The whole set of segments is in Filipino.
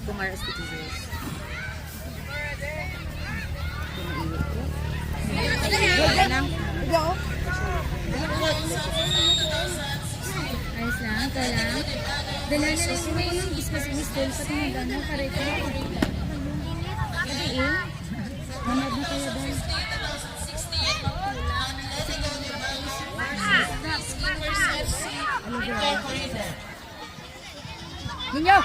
Kung RSP Jesus. Ayos lang, ito lang. Dala na lang yung may business doon sa tinagano, karito. Pag-iin. Mamad na kayo doon. Ninyo!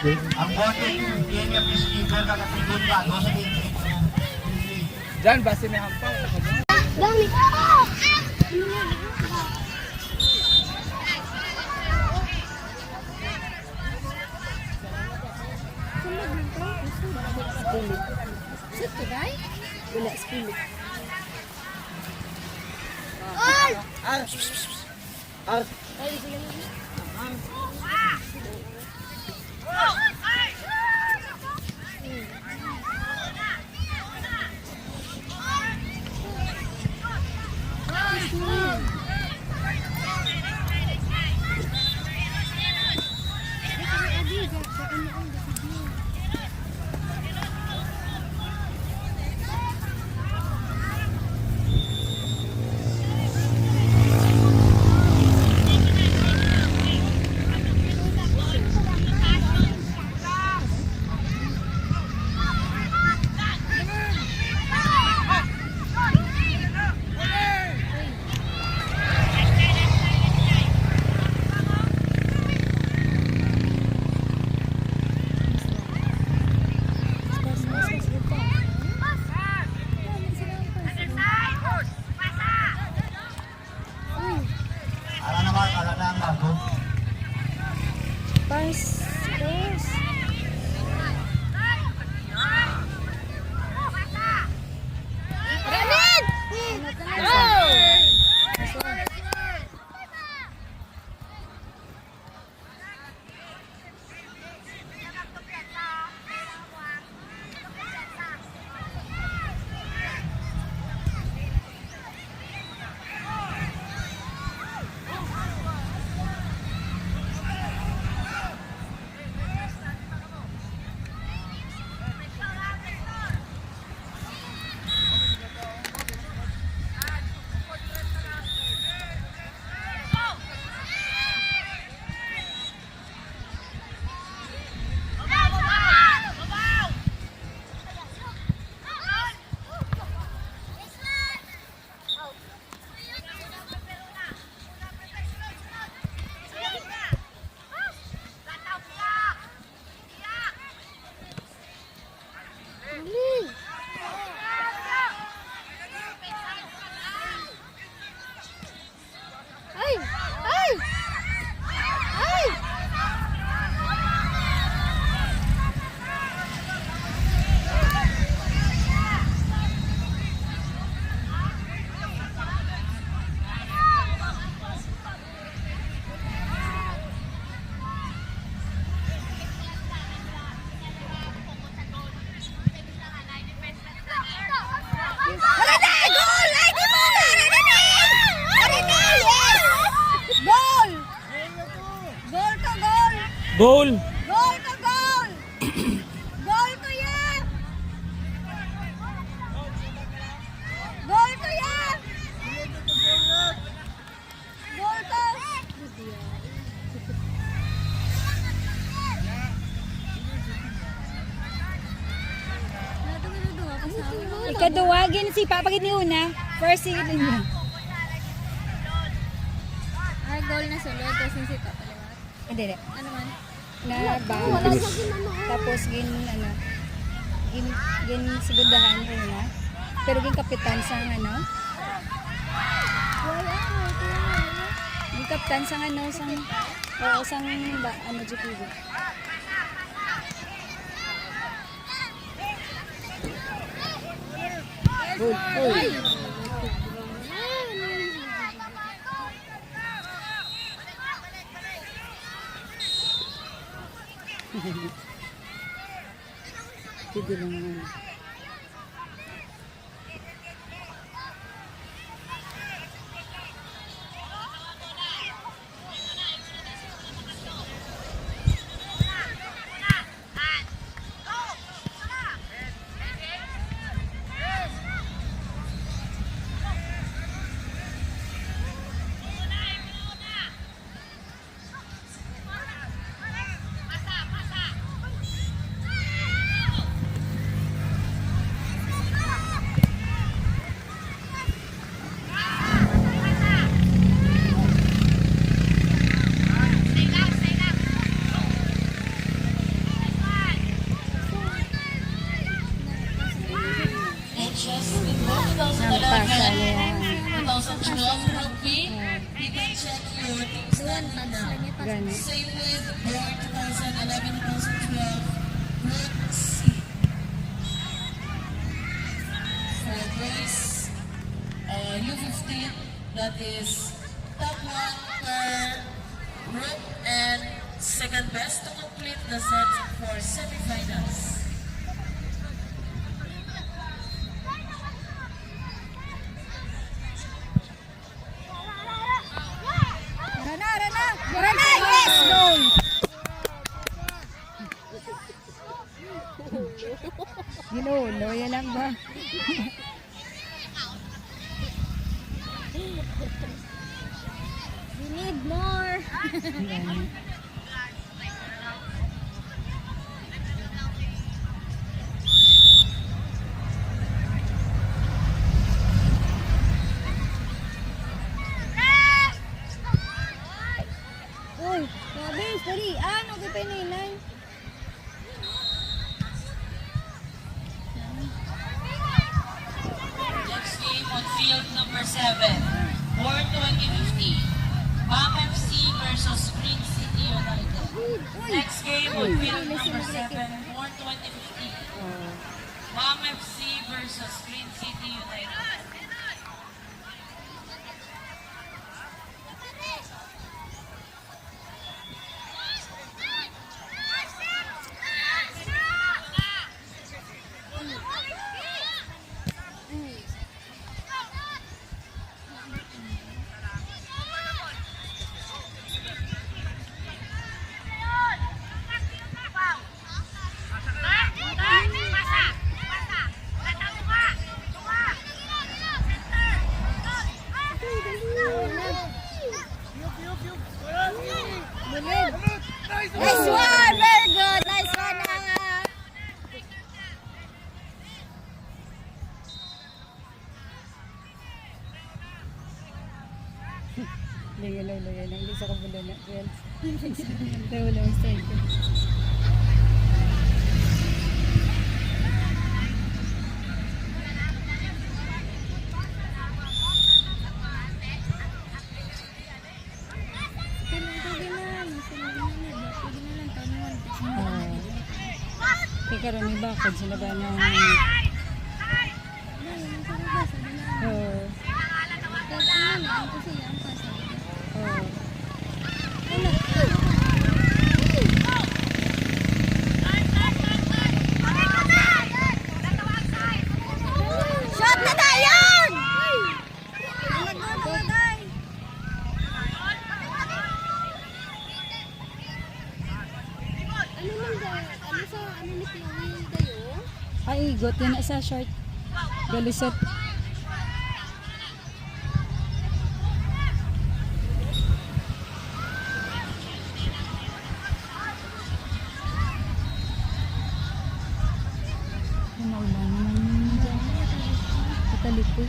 Ang bote yung PNF is equal kakatigol ka, 12 Diyan, base may hampaw. Dami! Sito ba? Wala, spilit. Ay! Ar! Goal! Goal ka, goal! Goal ko yan! Goal ko yan! Goal ko! Ikaduwagin si papagid ni una. First sige din niya. Ay, goal na sulod. Tapos yung sita paliwat. Hindi. Ano man? Na bounce. Tapos gin ano. Gin sigundahan una. Pero gin kapitan sa ano. Gin kapitan sa ano sang sang ba ano GPV. Good. Pwede lang naman. Nampasa niya. 2012 rugby, you can check your team standing now. Gani. Same with Board 2011-2012 Group C. For boys, U15, that is top 1 per group and second best to complete the set for semifinals. Rana! Yes! Goal! Ginulo, yan lang ba? We need more! Gani. Uy! Grabe! Dali! Ano kayo paninay? Next game on field number 7, Board 2015, Palm FC versus Green City United. Next game on field number 7, Board 2015, Palm FC versus Green City United. Nice one! Very good! Nice one! Lingalaw lang. Hindi sa kabulo na. Well, wala ang side ko. Karon ni bakod sila ba ng Shot na tayo! ay igot yan na sa short galusot. Maulan naman dyan. Malipoy.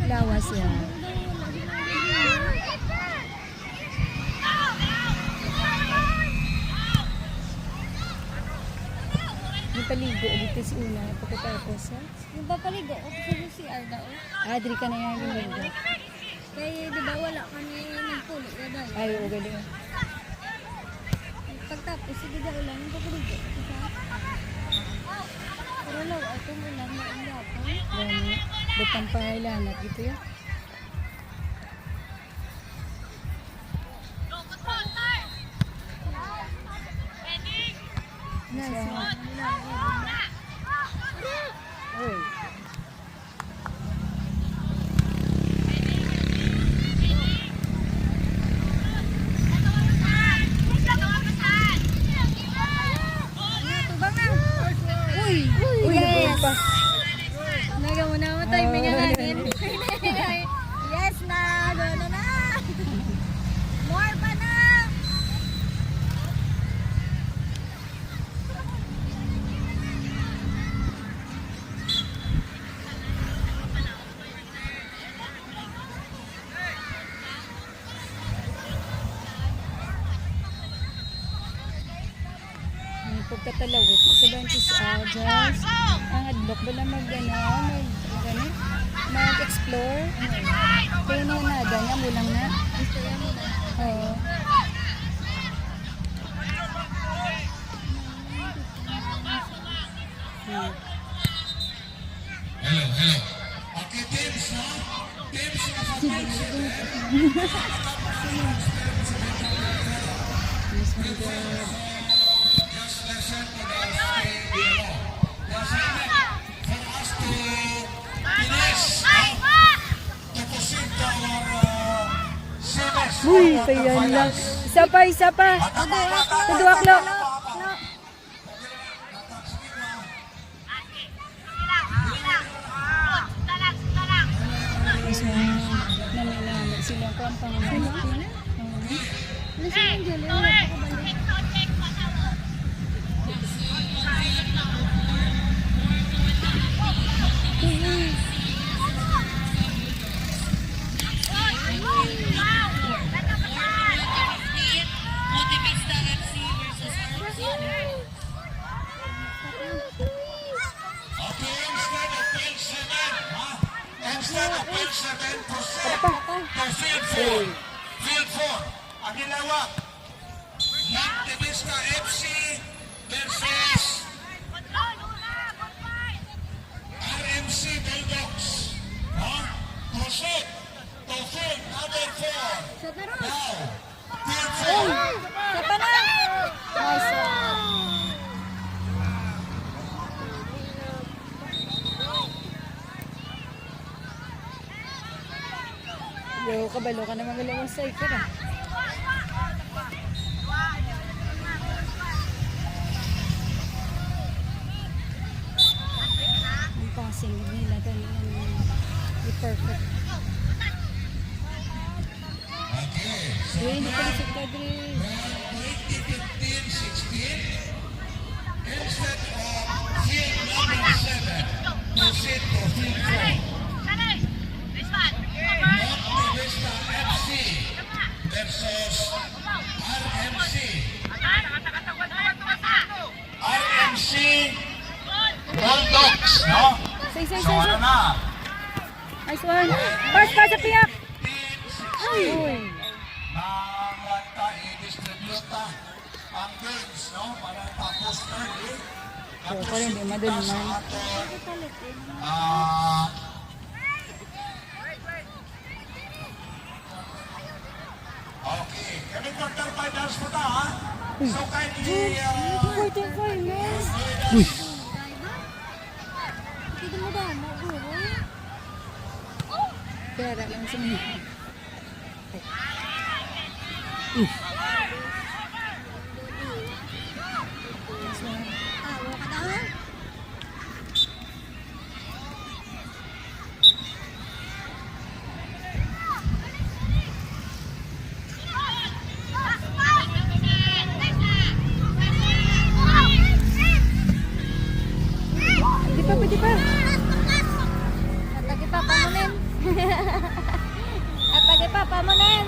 Lawas yan. Yung paligo dito si Una. Pagkatapos ha? Yung papaligo ako sa CR daw. Adri ka na yan yung ligo. Kaya di ba wala kami nagpulo na daw. Ay, oo, galing. Pagtapos, sige daw lang yung papaligo. Isa. Pero law, ako muna na ang dapat. Gani. Butang pangailanat dito yan. Nice. Uy. Tubang na. Uy! Uy, Yes. pa. Naga mo na mo timing ang hangin. Yes na. Gano'n na. More pa na. May pagkatalawit. Sa Dantis Ajas. Ang adlock ba na mag-explore? Kaya na nada niya, mulang na. Oo. Hmm. Hello, hello. Okay, teams, no? Teams, Yes, my God. just listen to the state below. The assignment for us to finish, to proceed to our series. Uy, sayan lang. Isa pa, isa pa. Tuduwaklo. Mas namilangan sila ko ang pangalan. Listen ang jalo. Nakakabalik. Motivista FC versus RC. Okay, instead of field 7, huh? Instead of field 7, proceed to field 4. Field 4. Ang ginawa, Motivista FC versus RMC Bulldogs. Huh? Proceed to field number 4. Sa taro. Now, field 4. Sa pa na. Nice one. Yo, kabalo ka naman galing sa ikaw na. Ang passing nila dali yan. Perfect. Uy, hindi pa lisod ka, Dre. 2015-16, instead of field number 7, proceed to field 4. Motivista FC versus RMC. RMC Bulldogs, no? Say, say, So say, ano say. na? Nice one. Pass, pass sa piyak. Uy. Nanganta, i-distribute ang games, no? Para tapos early. Oo, pa rin, di madali man. Sa okay. Kami quarter finals po na, ha? So, kindly, 45 minutes. Hindi mo daw mo. Pera lang sa mga. Awa ka daw. pa. Atagi pa, pamunin. Atagi pa, pamunin.